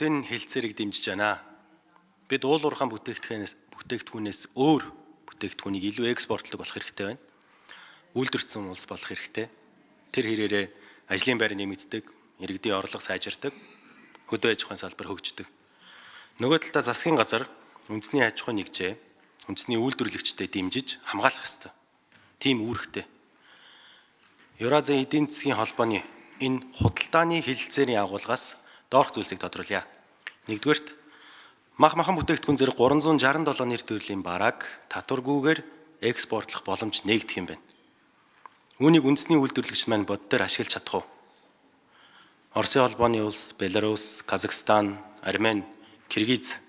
энэ хэлцээрийг дэмжиж байна. Бид уул уурхайн бүтээгдэхүүнээс өөр бүтээгдэхүүнийг илүү экспортлог болох хэрэгтэй байна. Үйлдвэрцэн улс болох хэрэгтэй. Тэр хэрээрээ ажлын байр нэмэгддэг, иргэдийн орлого сайжирдаг, хөдөө аж ахуйн салбар хөгждөг. Нөгөө талдаа засгийн газар үндэсний аж ахуйн нэгжээ, үндэсний үйлдвэрлэгчдэд дэмжиж хамгаалах ёстой. Тийм үүрэгтэй. Евразийн эдийн засгийн холбооны энэ худалдааны хэлэлцээрийн агуулгаас доорх зүйлсийг тодруулъя. Нэгдүгээрт махан бүтээгдэхүүн зэрэг 367 нэр төрлийн барааг татваргүйгээр экспортлох боломж нээгдэх юм байна. Үүнийг үндэсний үйлдвэрлэгч маань боддоор ашиглаж чадах уу? Оросын холбооны улс, Беларусь, Казахстан, Армени, Киргиз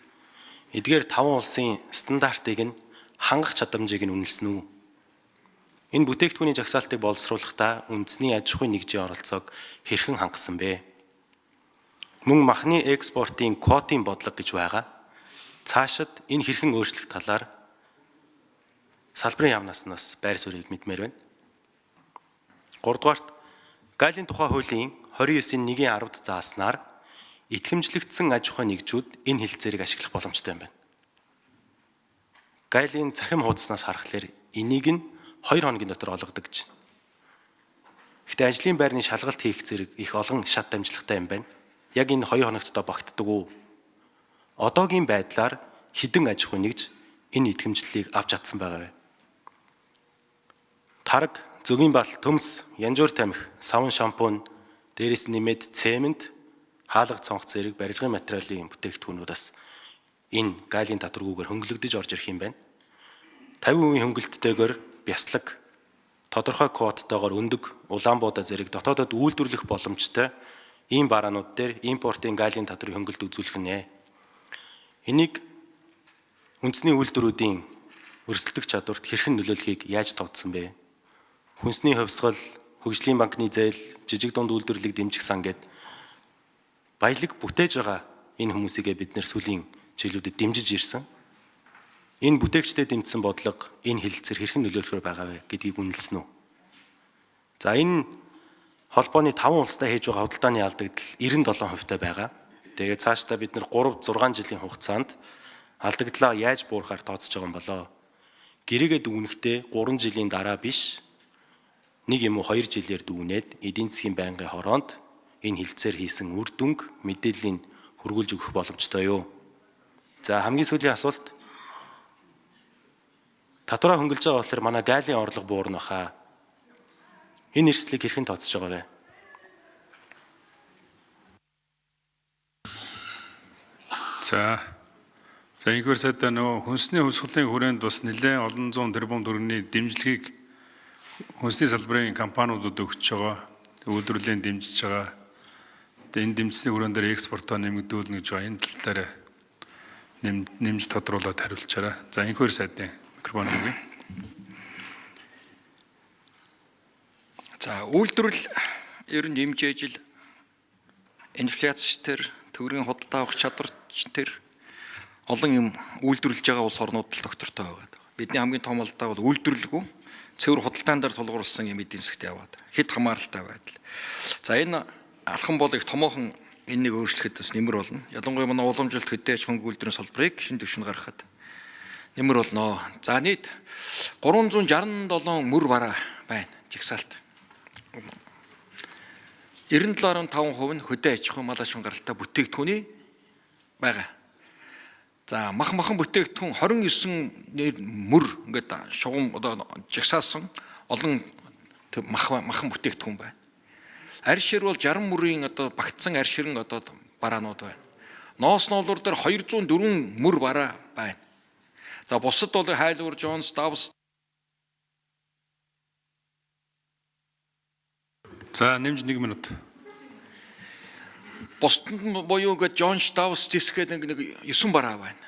эдгээр 5 улсын стандартыг нь хангах чадамжийг нь үнэлсэн үү? Энэ бүтээгдэхүүний жагсаалтыг боловсруулахдаа үндэсний аж ахуйн нэгжийн оролцоог хэрхэн хангасан бэ? Мөн махны экспортын квотын бодлого гэж байгаа. Цаашид энэ хэрхэн өөрчлөх талаар салбарын яамнаас нас байр суурийг мэдмээр байна. 3-дугаарт Галийн тухай хуулийн 29-1-10-д зааснаар итгэмжлэгдсэн аж ахуйн нэгжүүд энэ хэлэлцээрийг ашиглах боломжтой юм байна. Галийн цахим хуудаснаас харахад энийг нь 2 хоногийн дотор олгодог гэж. Гэхдээ ажлын байрны шалгалт хийх зэрэг их олон шат дамжлагтай юм байна. Яг энэ 2 хоногт багтдаг уу? Одоогийн байдлаар хідэн аж ахуйн нэгж энэ итгэмжлэлийг авч чадсан байгаа вэ? Тараг, зөгийн бал, төмс, янжуур тамхи, савн шампунь, дээрээс нэмээд цемент, хаалга цонх зэрэг барилгын материалын бүтээгдэхүүнүүдээс энэ галийн татваргүйгээр хөнгөлөгдөж орж ирэх юм байна. 50% хөнгөлөлттэйгээр бяслаг, тодорхой квоттойгоор өндөг, Улаанбуудаа зэрэг дотоодод үйлдвэрлэх боломжтой ийм бараанууд дээр импортын галийн татврын хөнгөлөлт үзүүлэх нэ. Энийг үндэсний үйлдвэрүүдийн өрсөлдөх чадварт хэрхэн нөлөөлөхийг яаж тооцсон бэ? Хүнсний хувьсгал, хөгжлийн банкны зээл, жижиг дунд үйлдвэрлэлийг дэмжих сан гэд баялаг бүтээж байгаа энэ хүмүүсийгээ бид нэр сүүлийн жилүүдэд дэмжиж ирсэн. Энэ бүтээгчдэд дэмжсэн бодлого энэ хэлэлцээр хэрхэн нөлөөлөхөөр байгаа вэ гэдгийг үнэлсэн үү? За энэ холбооны 5 улстай хийж байгаа худалдааны алдагдал 97% байгаа. Тэгээд цаашдаа бид нэр 3-6 жилийн хугацаанд алдагдлаа яаж буурахаар тооцож байгаа юм болоо? Гэрээгээ дүгнэхдээ 3 жилийн дараа биш, 1 юм уу 2 жилээр дүгнээд эдийн засгийн байнгын хороонд энэ хэлэлцээр хийсэн үр дүнг мэдээллийг хөргүүлж өгөх боломжтой юу? За хамгийн сүүлийн асуулт. Татвараа хөнгөлж байгаа болохоор манай галийн орлого буурна хаа. Энэ эрсдлийг хэрхэн тооцож байгаа вэ? За энэгээр сайдаа нөгөө хүнсний хувьсгалын хүрээнд бас нэлээд олон зуун тэрбум төгрөгийн дэмжлэгийг хүнсний салбарын компаниудад өгч байгаа. Үйлдвэрлэлийн дэмжиж байгаа. Энэ дэмжсний хүрээнд дээр экспортоо нэмэгдүүлнэ гэж байна. Энэ тал дээр нэмж тодруулаад хариулчаарай. За энэгээр сайдын микрофон өгье. За үйлдвэрлэл ер нь хэмжээж л инфляц төр төгрөгийн худалдаа авах чадварч төр олон юм үйлдвэрлэж байгаа улс орнууд л доктортой байгаа. Бидний хамгийн том алдаа бол үйлдвэрлэлгүй цэвэр худалдаан дээр тулгуурласан юм эдийн засгт яваад хэд хамааралтай байдал. За энэ алхам бол их томоохон энэнийг өөрчлөхөд бас нэмэр болно. Ялангуяа манай уламжлалт хөдөө аж ахуйн үйлдвэрийн салбарыг шин түвшинд гаргахад нэмэр болно. За нийт 367 мөр бараа байна. Жагсаалт. 97.5% нь хөдөө аж ахуйн мал аж ахуйн гаралтай бүтээгдэхүүний байгаа. За махан бүтээгдэхүүн 29 мөр ингээд шугам одоо жагсаасан олон махан бүтээгдэхүүн байна. Арь шир бол 60 мөрийн одоо багтсан арь ширэн одоо бараанууд байна. Ноос ноолуур дээр 204 мөр бараа байна. За бусад бол Хайлуур, Джонс, Давс. За нэмж 1 минут. Бусад буюу гээд Джонс, Давс зэсгээд нэг 9 бараа байна.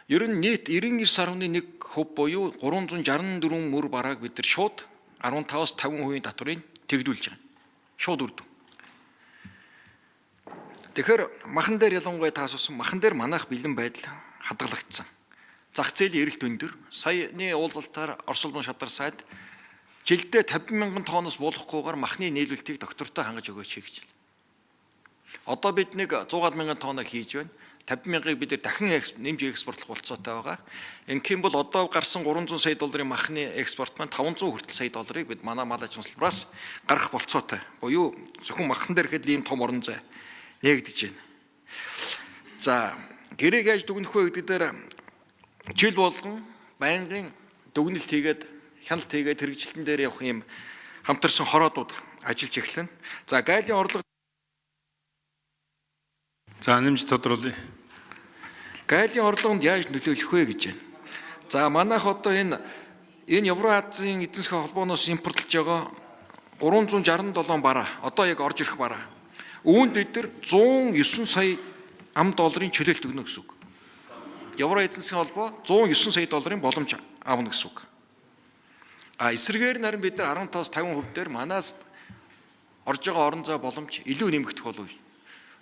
Ер нь нийт 99.1% буюу 364 мөр барааг бид нар шууд 15-50% татврыг тэгдүүлж байгаа. Шууд үрдэн. Тэгэхээр махан дээр ялангуяа таасуусан махан дээр манайх бэлэн байдал хадгалагдсан. Зах зээлийн эрэлт өндөр. Саяны уулзалтаар Орос улсын шадар сайд жилдээ 50,000 тонноос болохгүйгээр махны нийлүүлэлтийг доктортой хангаж өгөөч гэж. Одоо бид нэг 100 мянган тонноо хийж байна. 50 мянгаыг бид дахин нэмж экспортлох болцоотой байгаа. Ингэхийн бол одоо гарсан 300 сая долларын махны экспорт маань 500 хүртэл сая долларыг бид манай мал аж ухааны салбараас гаргах болцоотой. Буюу зөвхөн махан дээр хэд ийм том орон зай нэгдэж байна. За гэрээ яаж дүгнэх вэ гэдэг дээр жил болгон байнгын дүгнэлт хийгээд хяналт хийгээд хэрэгжилтэн дээр явах ийм хамтарсан хороодууд ажиллаж эхэлнэ. За гайлын орлого За нэмж тодруулъя. гайлын орлогонд яаж нөлөөлөх вэ гэж байна. За манайх одоо энэ Евразийн эдийн засгийн холбооноос импортлж байгаа 367 бараа одоо яг орж ирэх бараа. Үүнд бид нар 109 сая $1 чөлөөлт өгнө гэсэн үг. Евро эдийн засгийн холбоо 109 сая $1 боломж авна гэсэн үг. Эсрэгээр нарийн бид нар 15-50% дээр манаас орж байгаа орон зай боломж илүү нэмэгдэх болов.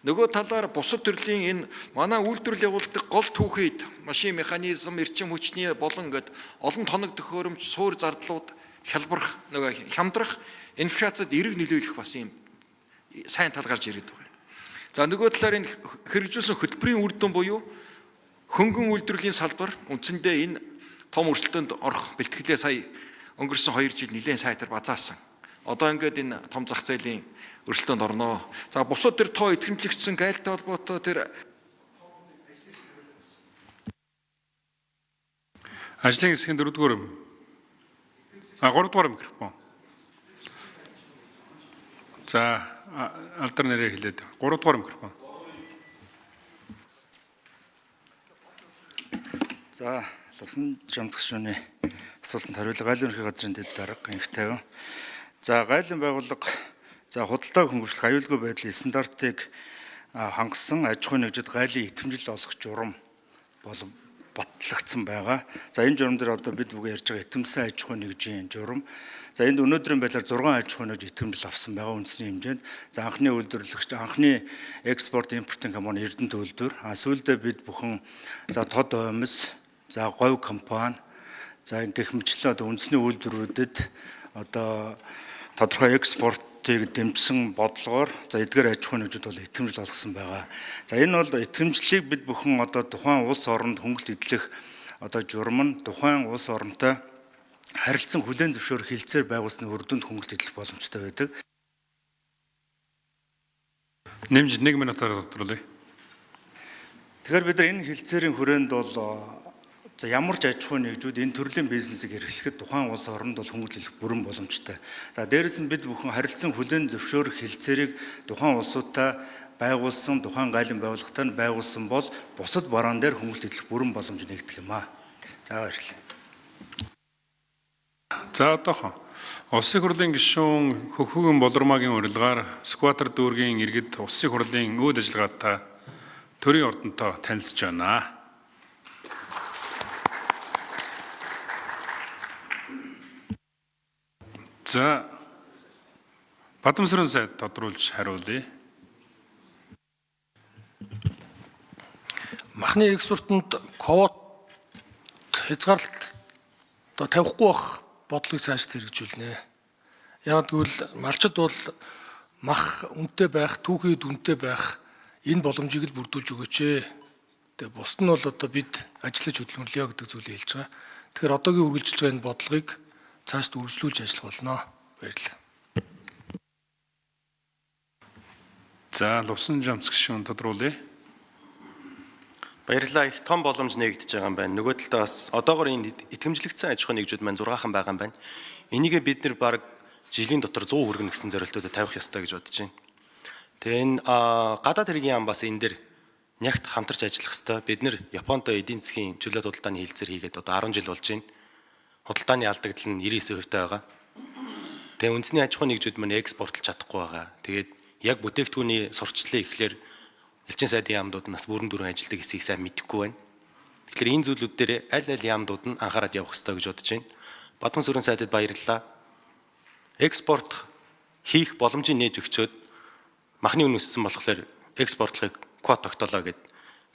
Нөгөө талаар бусад төрлийн энэ манай үйлдвэрлэл явуулдаг гол түүхийд машин механизм, эрчим хүчний болон ингээд олон тоног төхөөрөмж, суур зардлууд хялбарх, нөгөө хямдрах инфляцид эрг нөлөөлөх бас юм сайн тал гарч ирээд байгаа. За нөгөө талаар энэ хэрэгжүүлсэн хөтөлбөрийн үр дүн буюу хөнгөн үйлдвэрлэлийн салбар үндсэндээ энэ том өрсөлдөөнд орох бэлтгэлээ сая өнгөрсөн 2 жил нэлээд сайтар базаасан. Одоо ингээд энэ том зах зээлийн өрсөлдөөнд орноо. За бусад төр тоо итгэмжлэгдсэн гайлтай холбоотой тэр Ажлын хэсгийн 4-р 3-р микрофон. За алдар нэрээ хэлээд 3-р микрофон. За Лувсан жамцгшууны асуултанд хариулах гайлын ерхий газрын дэд дарга их тавин. За гайлын байгууллага за худалдааг хөнгөвчлөх аюулгүй байдлын стандартыг хангасан аж ахуйн нэгжид гайлын итгэмжил олох журам батлагдсан байгаа. За энэ журам дээр одоо бид бүгд ярьж байгаа итгэмжсэн аж ахуйн нэгжийн журам. За энд өнөөдрийн байдлаар 6 аж ахуйн нэгж итгэмжил авсан байгаа үндэсний хэмжээнд. За анхны үйлдвэрлэгч, анхны экспорт импортын компани Эрдэнэт үйлдвэр, сүүлдээ бид бүхэн за Тод Оймс, за Говь компани, за гэх мэтлэн одоо үндэсний үйлдвэрүүдэд одоо тодорхой экспортыг дэмжсэн бодлогоор за эдгээр аж ахуйн нэгжид бол итгэмжил олгосон байгаа. За энэ бол итгэмжлийг бид бүхэн одоо тухайн улс оронд хөнгөлт эдлэх одоо журам нь тухайн улс оронтой харилцан хүлээн зөвшөөрөх хилцээр байгуулсны үр дүнд хөнгөлт эдлэх боломжтой байдаг. Нэмж 1 минутаар тодруулъя. Тэгэхээр бид нар энэ хилцээрийн хүрээнд бол за ямар ч аж ахуйн нэгжүүд энэ төрлийн бизнесийг эрхлэхэд тухайн улс оронд бол хөнгөлөлөх бүрэн боломжтой. За дээрэс нь бид бүхэн харилцан хүлээн зөвшөөрөх хилцээрийг тухайн улсуудтай байгуулсан, тухайн гайлын байгууллагатай нь байгуулсан бол бусад бараан дээр хөнгөлөлт эдлэх бүрэн боломж нэгдэх юм аа. За баярлалаа. За одоохон Улсын хурлын гишүүн Хөхөгийн Болормагийн урилгаар Скватер дүүргийн иргэд Улсын хурлын үйл ажиллагаатай төрийн ордонтой танилцж байна. За Бадамсрын сайд тодруулж хариулъя. Махны экспортод квот хязгаарлалт одоо тавихгүй байх бодлогыг цааш хэрэгжүүлнэ. Яг гэвэл малчид бол мах үнэтэй байх, түүхийд үнэтэй байх энэ боломжийг л бүрдүүлж өгөөч. Тэгээ бусд нь бол одоо бид ажиллаж хөдөлмөрлөё гэдэг зүйлийг хэлж байгаа. Тэгэхээр одоогийн үргэлжилж байгаа энэ бодлогыг цааш үргэлжлүүлж ажиллах болно. Баярлалаа. За Лувсан жамц гишүүн тодруулъя. Баярлалаа, их том боломж нэгдэж байгаа юм байна. Нөгөө талдаа бас одоогоор энэ итгэмжлэгдсэн аж ахуйн нэгжүүд маань 6хан байгаа юм байна. Энийг бид нэр баг жилийн дотор 100 хүргэнэ гэсэн зорилтуудад тавих ёстой гэж бодож байна. Тэгээ энэ гадаад хэргийн яам бас энэ дэр нягт хамтарч ажиллах ёстой. Бид нэр Японтой эдийн засгийн чөлөөт худалдааны хилцээр хийгээд одоо 10 жил болж байна. Худалдааны алдагдал нь 99% таа байгаа. Тэгээ үндэсний аж ахуйн нэгжүүд маань экспортлж чадахгүй байгаа. Тэгээд яг бүтээгдэхүүний сурчлалын ихлээр элчин сайдын яамдууд нь бас бүрэн дүрэн ажилтдаг хэсгийг сайн мэдэхгүй байна. Тэгэхээр энэ зүйлүүд дээр аль аль яамдууд нь анхаарал явах ёстой гэж бодож байна. Бадамсрын сайдад баярлалаа. Экспорт хийх боломжийг нээж өгчөөд махны үн өссөн болохоор экспортлохыг квот тогтоолоо гэд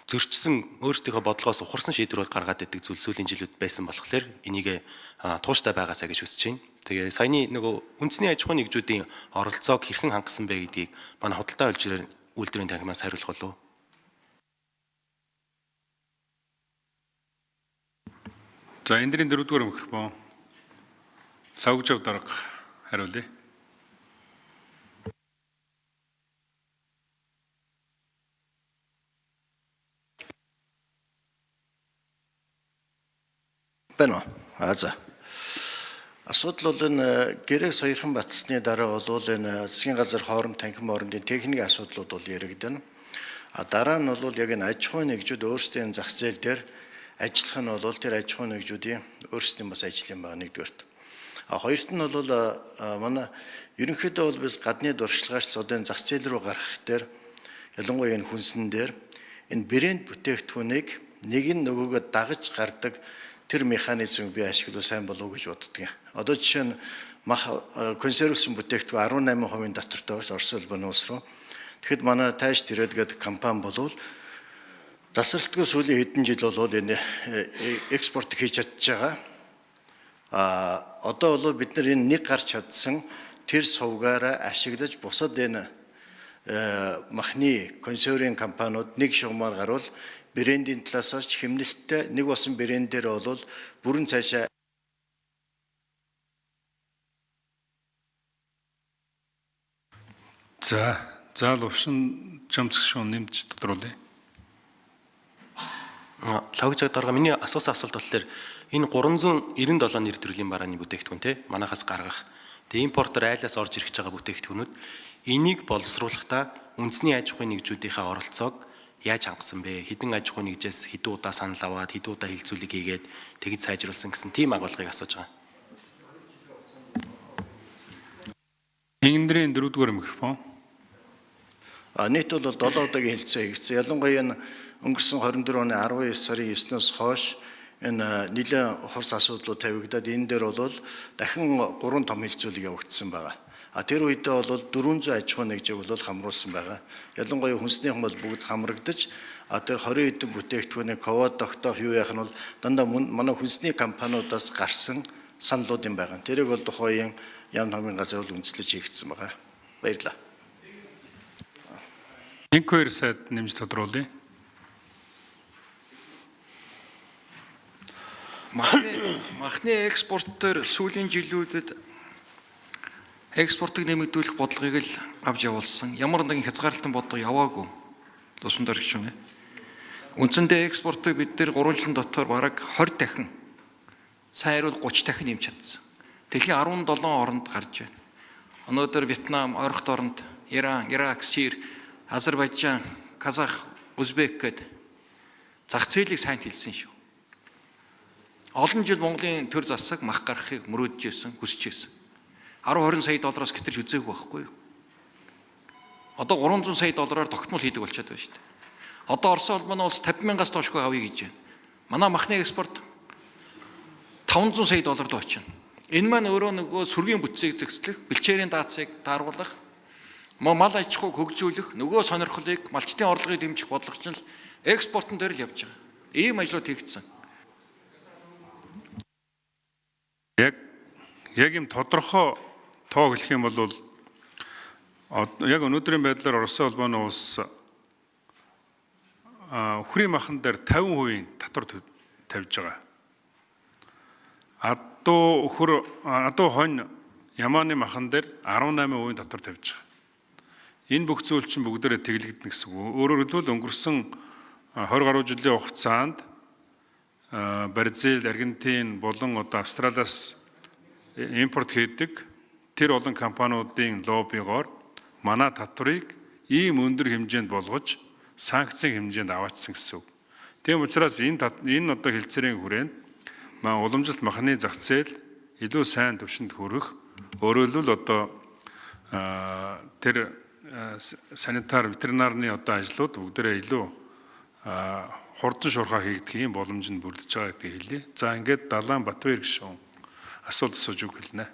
зөрчсөн өөрсдийнхөө бодлогоос ухарсан шийдвэрүүд гаргаад идэг зүйл сүүлийн жилүүд байсан болохоор энийг тууштай байгаасаа гэж хүсэж байна. Тэгээ саяны нөгөө үндэсний аж ахуйн нэгжүүдийн оролцоог хэрхэн хангасан бэ гэдгийг манай худалдаа хөлжрээр үйлдвэрийн танхимаас хариулах болов уу? За энэ дэрийн 4-р микрофон Лавгжав дарга хариулъя. Байна уу? За. Асуудал бол энэ гэрээ соёрхон батсны дараа бол энэ засгийн газар хооронд танхим хоорондын техникийн асуудлууд бол яригдана. Дараа нь бол яг энэ аж ахуйн нэгжүүд өөрсдийн зах зээл дээр ажиллах нь бол тэр аж ахуйн нэгжүүдийн өөрсдийн бас ажил юм байна нэгдүгээрт. Хоёрт нь бол манай ерөнхийдөө бол biz гадны дуршлагаач содын зах зээл рүү гарах дээр ялангуяа энэ хүнсэн дээр энэ брэнд бүтээгдэхүүнийг нэг нь нөгөөгөө дагаж гардаг тэр механизм би ашиглах сайн болов уу гэж боддог. Одоо жишээ нь мах консервсэн бүтээгдэхүүн 18% дотортой бас Орос улбаны улс руу. Тэгэхэд манай тааш тэрэггээд компани болвол тасралтгүй сүүлийн хэдэн жил бол энэ экспорт хийж чадж байгаа. Одоо бол бид нар энэ нэг гарч чадсан тэр сувгаараа ашиглаж бусад энэ махны консервийн компаниуд нэг шугамар гарвал брендийн талаас ч хэмнэлттэй нэг болсон брэндээр бол бүрэн цаашаа За лувшин жамцгшуун нэмж тодруулъя. Лавгжав дарга миний асуусан асуулт болохоор энэ 397 нэр төрлийн барааны бүтээгдэхүүн те манахаас гаргах импортер айлаас орж ирж байгаа бүтээгдэхүүнүүд энийг боловсруулахдаа үндэсний аж ахуйн нэгжүүдийнхээ оролцоог яаж хангасан бэ? Хэдэн аж ахуйн нэгжээс хэдэн удаа санал аваад хэдэн удаа хилцүүлэг хийгээд тэгж сайжруулсан гэсэн тийм агуулгыг асууж байгаа. Эндрийн 4-р микрофон. Нийт бол 7 удаагийн хилцээ хийгдсэн. Ялангуяа энэ өнгөрсөн 24 оны 19 сарын 9-ноос хойш энэ нэлээд хурц асуудлууд тавигдаад энэ дээр бол дахин 3 том хилцүүлэг явагдсан байгаа. Тэр үедээ бол 400 аж ахуйн нэгжийг бол хамруулсан байгаа. Ялангуяа хүнснийхэн бол бүгд хамрагдаж тэр 20 хэдэн бүтээгдэхүүний ковод тогтоох юу яах нь бол дандаа манай хүнсний компаниудаас гарсан саналууд юм байгаа. Тэрийг бол тухайн яам намын газар бол үндэслэж хийгдсэн байгаа. Баярлалаа. Инквайр сайд нэмж тодруулъя. Махны экспортоор сүүлийн жилүүдэд экспортыг нэмэгдүүлэх бодлогыг л авч явуулсан. Ямар нэгэн хязгаарлалтын бодлого яваагүй. Лувсан дарга шүү. Үндсэндээ экспортыг бид нэр 3 жилийн дотор бараг 20 дахин сайрууд 30 дахин нэмж чадсан. Дэлхийн 17 оронд гарч байна. Өнөөдөр Вьетнам, Ойрхот оронд, Иран, Ирак, Сир, Азербайджан, Казах, Узбек гээд зах зээлийг сайн хэлсэн шүү. Олон жил Монголын төр засаг мах гаргахыг мөрөөдж ирсэн, хүсэж ирсэн. 10-20 сая доллароос гэтэрч үзээгүй байхгүй юу? Одоо 300 сая доллараар тогтмол хийдэг болчиход байна шүү дээ. Одоо Орос улбаны улс 50,000-аас доошгүй авъя гэж байна. Манай махны экспорт 500 сая доллар руу очино. Энэ маань өөрөө нөгөө сүргийн бүтцийг зэгцлэх, бэлчээрийн даацыг тааруулах, мал аж ахуйг хөгжүүлэх, нөгөө сонирхлыг малчтын орлогыг дэмжих бодлогоч нь экспортон дээр л явж байгаа. Ийм ажлууд хийгдсэн. Яг юм тодорхой тоо хэлэх юм бол яг өнөөдрийн байдлаар Орос улбаны улс хүрээ махан дээр 50% татвар тавьж байгаа. Адуу хонь Ямааны махан дээр 18% татвар тавьж байгаа. Энэ бүх зүйл чинь бүгдээрээ тэглэгдэнэ гэсэн үг. Өөрөөр хэлбэл өнгөрсөн 20 гаруй жилийн хугацаанд Бразил, Аргентин болон одоо Австралиас импорт хийдэг тэр олон компаниудын лоббигоор манай татварыг ийм өндөр хэмжээнд болгож санкцийн хэмжээнд аваачсан гэсэн үг. Тийм учраас энэ одоо хэлцээрийн хүрээнд уламжлалт махны зах зээл илүү сайн түвшинд хүрэх, өөрөөр хэлбэл одоо тэр санитар ветеринарны одоо ажлууд бүгдээрээ илүү хурдан шуурхай хийгдэх юм боломж нь бүрдэж байгаа гэдгийг хэлье. За ингээд Далайн Батбаяр гишүүн асуулт асууж үг хэлнэ.